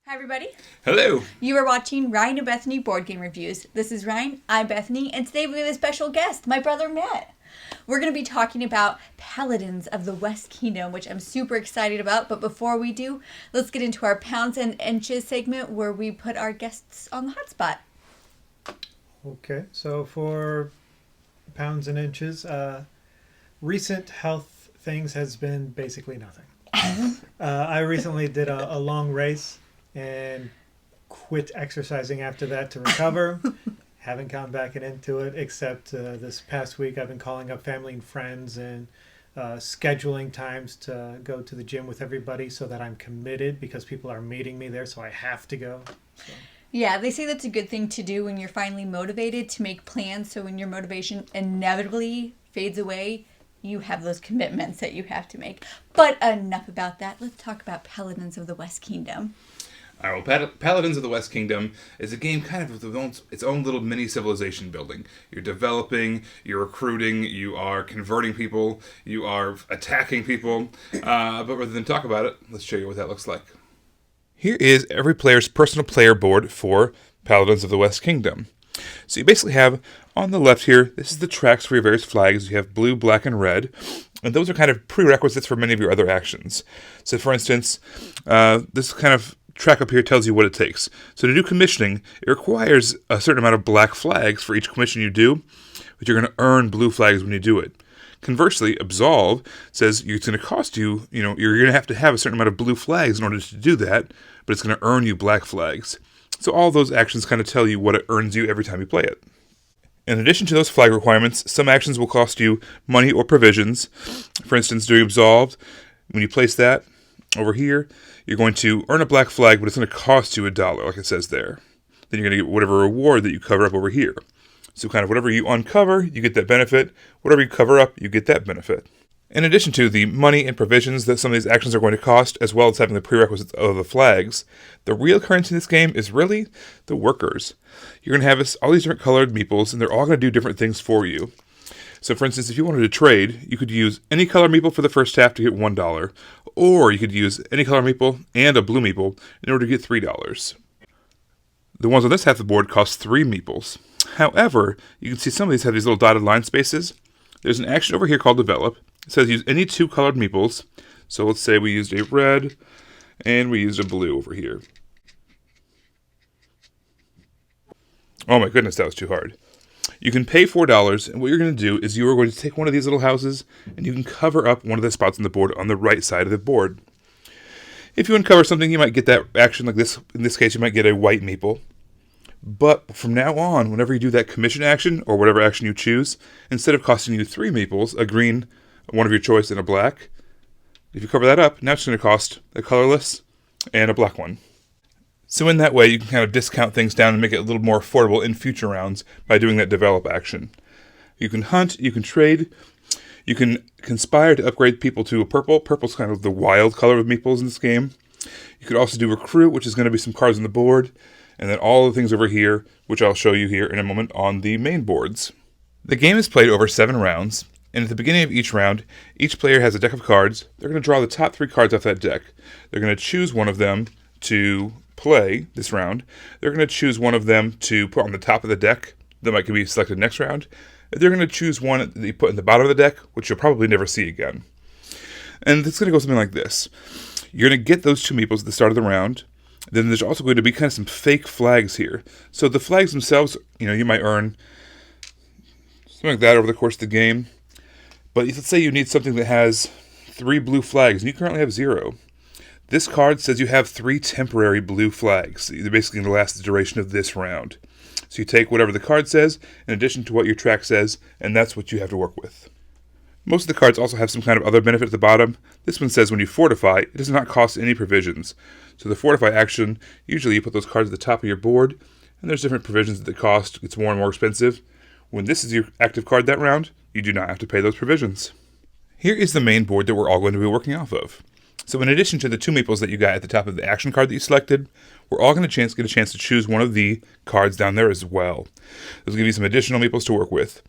Hi everybody. Hello. You are watching Ryan and Bethany Board Game Reviews. This is Ryan, I'm Bethany, and today we have a special guest, my brother Matt. We're going to be talking about Paladins of the West Kingdom, which I'm super excited about. But before we do, let's get into our Pounds and Inches segment where we put our guests on the hot spot. Okay, so for Pounds and Inches, recent health things has been basically nothing. I recently did a long race and quit exercising after that to recover. Haven't gone back into it, except this past week I've been calling up family and friends and scheduling times to go to the gym with everybody so that I'm committed because people are meeting me there, so I have to go. So. Yeah, they say that's a good thing to do when you're finally motivated to make plans. So when your motivation inevitably fades away, you have those commitments that you have to make. But enough about that. Let's talk about Paladins of the West Kingdom. All right, well, Paladins of the West Kingdom is a game kind of with its own little mini civilization building. You're developing, you're recruiting, you are converting people, you are attacking people. But rather than talk about it, let's show you what that looks like. Here is every player's personal player board for Paladins of the West Kingdom. So you basically have, on the left here, this is the tracks for your various flags. You have blue, black, and red. And those are kind of prerequisites for many of your other actions. So for instance, this kind of track up here tells you what it takes. So to do commissioning, it requires a certain amount of black flags for each commission you do, but you're going to earn blue flags when you do it. Conversely, Absolve says it's going to cost you, you're going to have a certain amount of blue flags in order to do that, but it's going to earn you black flags. So all those actions kind of tell you what it earns you every time you play it. In addition to those flag requirements, some actions will cost you money or provisions. For instance, doing Absolved, when you place that over here, you're going to earn a black flag, but it's going to cost you $1, like it says there. Then you're going to get whatever reward that you cover up over here. So kind of whatever you uncover, you get that benefit. Whatever you cover up, you get that benefit. In addition to the money and provisions that some of these actions are going to cost, as well as having the prerequisites of the flags, the real currency in this game is really the workers. You're going to have all these different colored meeples, and they're all going to do different things for you. So for instance, if you wanted to trade, you could use any color meeple for the first half to get $1, or you could use any color meeple and a blue meeple in order to get $3. The ones on this half of the board cost 3 meeples. However, you can see some of these have these little dotted line spaces. There's an action over here called Develop. It says use any 2 colored meeples. So let's say we used a red and we used a blue over here. Oh my goodness, that was too hard. You can pay $4, and what you're going to do is you are going to take one of these little houses, and you can cover up one of the spots on the board on the right side of the board. If you uncover something, you might get that action like this. In this case, you might get a white meeple. But from now on, whenever you do that commission action, or whatever action you choose, instead of costing you 3 meeples, a green, one of your choice, and a black, if you cover that up, now it's going to cost a colorless and a black one. So in that way, you can kind of discount things down and make it a little more affordable in future rounds by doing that develop action. You can hunt, you can trade, you can conspire to upgrade people to a purple. Purple's kind of the wild color of meeples in this game. You could also do recruit, which is going to be some cards on the board, and then all the things over here, which I'll show you here in a moment on the main boards. The game is played over 7 rounds, and at the beginning of each round, each player has a deck of cards. They're going to draw the top 3 cards off that deck. They're going to choose one of them to play this round. They're going to choose one of them to put on the top of the deck that might be selected next round. They're going to choose one that you put in the bottom of the deck, which you'll probably never see again. And it's going to go something like this. You're going to get those 2 meeples at the start of the round. Then there's also going to be kind of some fake flags here. So the flags themselves, you might earn something like that over the course of the game. But let's say you need something that has 3 blue flags, and you currently have 0. This card says you have 3 temporary blue flags. They're basically going to last the duration of this round. So you take whatever the card says, in addition to what your track says, and that's what you have to work with. Most of the cards also have some kind of other benefit at the bottom. This one says when you fortify, it does not cost any provisions. So the fortify action, usually you put those cards at the top of your board, and there's different provisions that cost. It's more and more expensive. When this is your active card that round, you do not have to pay those provisions. Here is the main board that we're all going to be working off of. So in addition to the 2 meeples that you got at the top of the action card that you selected, we're all going to get a chance to choose one of the cards down there as well. This will give you some additional meeples to work with.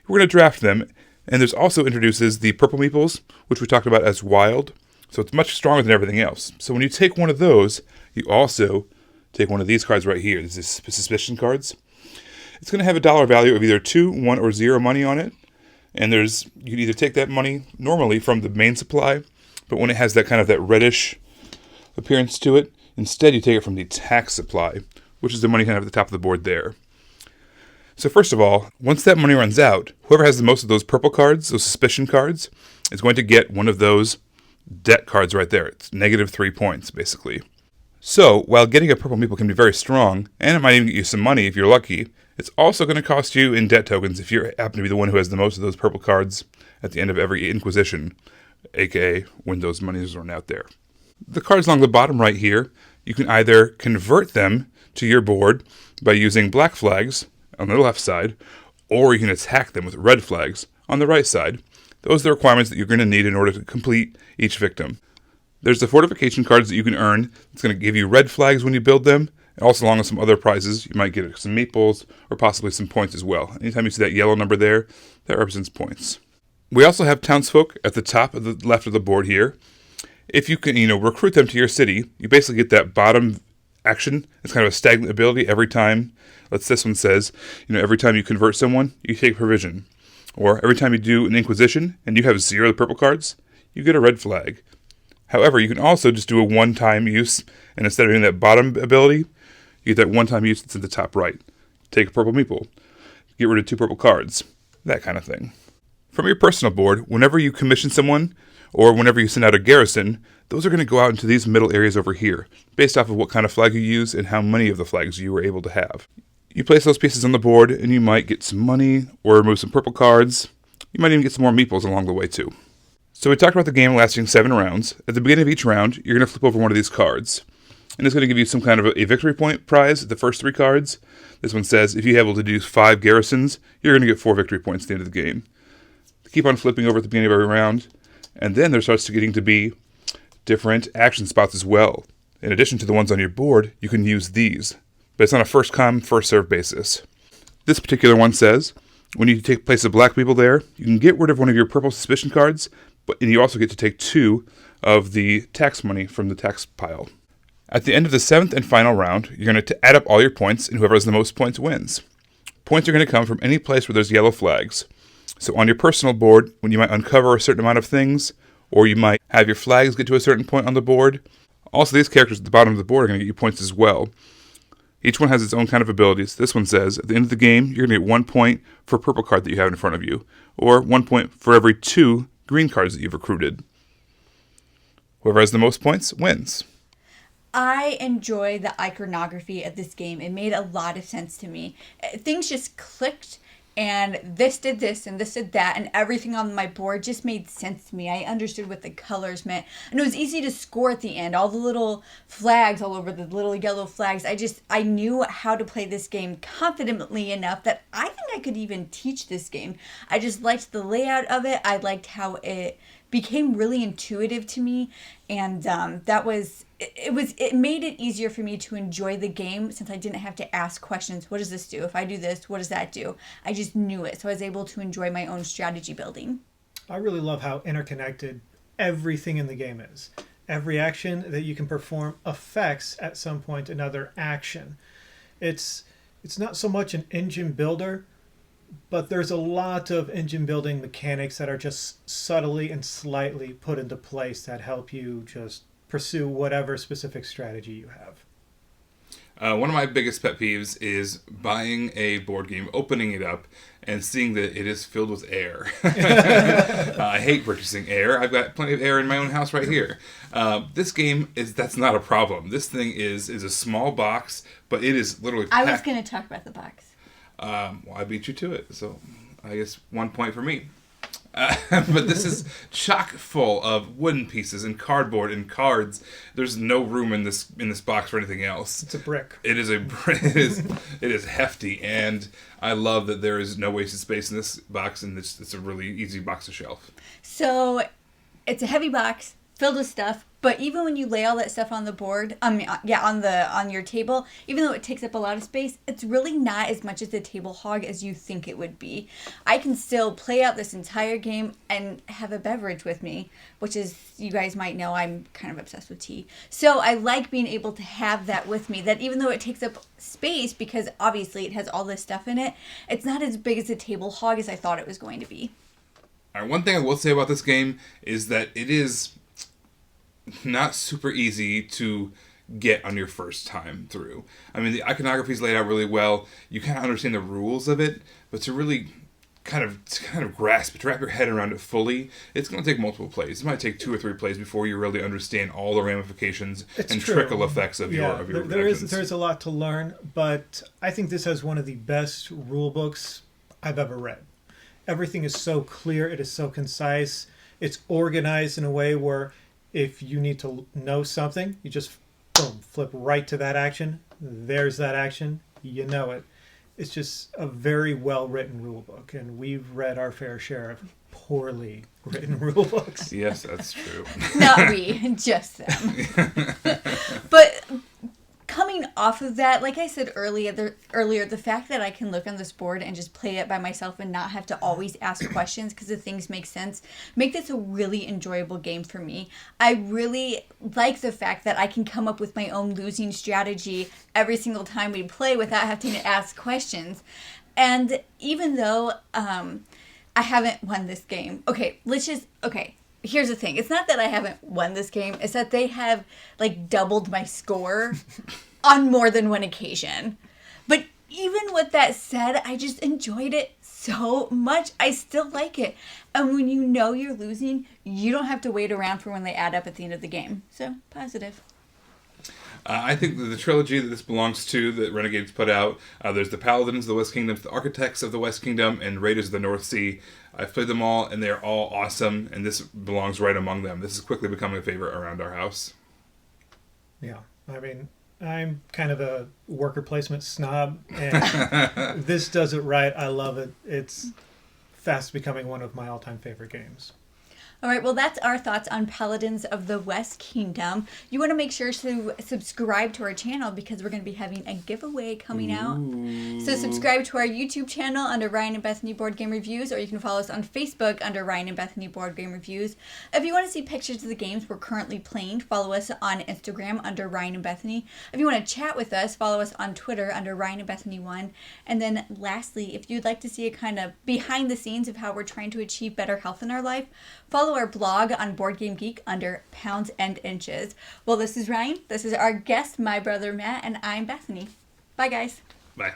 We're going to draft them, and there's also introduces the purple meeples, which we talked about as wild. So it's much stronger than everything else. So when you take one of those, you also take one of these cards right here. These are suspicion cards. It's going to have a dollar value of either 2, 1, or 0 money on it. And you can either take that money normally from the main supply, but when it has that kind of that reddish appearance to it, instead you take it from the tax supply, which is the money kind of at the top of the board there. So first of all, once that money runs out, whoever has the most of those purple cards, those suspicion cards, is going to get one of those debt cards right there. It's -3 points, basically. So, while getting a purple meeple can be very strong, and it might even get you some money if you're lucky, it's also going to cost you in debt tokens if you happen to be the one who has the most of those purple cards at the end of every Inquisition, aka when those monies run out there. The cards along the bottom right here, you can either convert them to your board by using black flags on the left side, or you can attack them with red flags on the right side. Those are the requirements that you're going to need in order to complete each victim. There's the fortification cards that you can earn. It's going to give you red flags when you build them, and also along with some other prizes. You might get some meeples or possibly some points as well. Anytime you see that yellow number there, that represents points. We also have townsfolk at the top of the left of the board here. If you can, recruit them to your city, you basically get that bottom action. It's kind of a stagnant ability every time. This one says, every time you convert someone, you take provision. Or every time you do an Inquisition and you have 0 of the purple cards, you get a red flag. However, you can also just do a one-time use, and instead of doing that bottom ability, you get that one-time use that's in the top right. Take a purple meeple. Get rid of 2 purple cards. That kind of thing. From your personal board, whenever you commission someone, or whenever you send out a garrison, those are going to go out into these middle areas over here, based off of what kind of flag you use and how many of the flags you were able to have. You place those pieces on the board, and you might get some money, or remove some purple cards. You might even get some more meeples along the way, too. So we talked about the game lasting 7 rounds. At the beginning of each round, you're going to flip over one of these cards. And it's going to give you some kind of a victory point prize, the first 3 cards. This one says, if you're able to do 5 garrisons, you're going to get 4 victory points at the end of the game. Keep on flipping over at the beginning of every round. And then there starts getting to be different action spots as well. In addition to the ones on your board, you can use these. But it's on a first-come, first-served basis. This particular one says, when you place a black meeple there, you can get rid of one of your purple suspicion cards, and you also get to take 2 of the tax money from the tax pile. At the end of the 7th and final round, you're going to add up all your points, and whoever has the most points wins. Points are going to come from any place where there's yellow flags. So on your personal board, when you might uncover a certain amount of things, or you might have your flags get to a certain point on the board. Also, these characters at the bottom of the board are going to get you points as well. Each one has its own kind of abilities. This one says, at the end of the game, you're going to get 1 point for a purple card that you have in front of you, or 1 point for every 2 green cards that you've recruited. Whoever has the most points wins. I enjoy the iconography of this game. It made a lot of sense to me. Things just clicked, and this did this, and this did that, and everything on my board just made sense to me. I understood what the colors meant, and it was easy to score at the end. All the little flags all over, the little yellow flags. I knew how to play this game confidently enough that I think I could even teach this game. I just liked the layout of it. I liked how it became really intuitive to me, and it made it easier for me to enjoy the game since I didn't have to ask questions. What does this do? If I do this, what does that do? I just knew it, so I was able to enjoy my own strategy building. I really love how interconnected everything in the game is. Every action that you can perform affects at some point another action. It's not so much an engine builder, but there's a lot of engine building mechanics that are just subtly and slightly put into place that help you just pursue whatever specific strategy you have. One of my biggest pet peeves is buying a board game, opening it up, and seeing that it is filled with air. I hate purchasing air. I've got plenty of air in my own house right here. This game, that's not a problem. This thing is a small box, but it is literally packed. I was going to talk about the box. Well, I beat you to it, so I guess 1 point for me. But this is chock full of wooden pieces and cardboard and cards. There's no room in this box for anything else. It's a brick. It is hefty, and I love that there is no wasted space in this box, and it's a really easy box to shelf. So it's a heavy box filled with stuff, But even when you lay all that stuff on the board, on your table, even though it takes up a lot of space, it's really not as much as a table hog as you think it would be. I can still play out this entire game and have a beverage with me, which is, you guys might know, I'm kind of obsessed with tea. So I like being able to have that with me, that even though it takes up space, because obviously it has all this stuff in it, it's not as big as a table hog as I thought it was going to be. All right, one thing I will say about this game is that it is not super easy to get on your first time through. I mean, the iconography is laid out really well. You kind of understand the rules of it, but to really kind of grasp it, to wrap your head around it fully, it's going to take multiple plays. It might take 2 or 3 plays before you really understand all the ramifications and trickle effects of your actions. There's a lot to learn, but I think this has one of the best rule books I've ever read. Everything is so clear, it is so concise, it's organized in a way where if you need to know something, you just boom, flip right to that action. There's that action, you know it. It's just a very well-written rule book, and we've read our fair share of poorly written rule books. Yes, that's true. Not we, just them. But coming off of that, like I said earlier, the fact that I can look on this board and just play it by myself and not have to always ask questions because the things make sense, make this a really enjoyable game for me. I really like the fact that I can come up with my own losing strategy every single time we play without having to ask questions. And even though I haven't won this game, here's the thing. It's not that I haven't won this game. It's that they have, like, doubled my score on more than one occasion. But even with that said, I just enjoyed it so much. I still like it. And when you know you're losing, you don't have to wait around for when they add up at the end of the game. So, positive. I think the trilogy that this belongs to, that Renegades put out, there's the Paladins of the West Kingdom, the Architects of the West Kingdom, and Raiders of the North Sea. I've played them all, and they're all awesome, and this belongs right among them. This is quickly becoming a favorite around our house. Yeah, I mean, I'm kind of a worker placement snob, and this does it right. I love it. It's fast becoming one of my all-time favorite games. All right, well, that's our thoughts on Paladins of the West Kingdom. You want to make sure to subscribe to our channel because we're going to be having a giveaway coming out. So subscribe to our YouTube channel under Ryan and Bethany Board Game Reviews, or you can follow us on Facebook under Ryan and Bethany Board Game Reviews. If you want to see pictures of the games we're currently playing, follow us on Instagram under Ryan and Bethany. If you want to chat with us, follow us on Twitter under Ryan and Bethany 1. And then lastly, if you'd like to see a kind of behind the scenes of how we're trying to achieve better health in our life, follow our blog on Board Game Geek under Pounds and Inches. Well, this is Ryan. This is our guest, my brother Matt, and I'm Bethany. Bye, guys. Bye.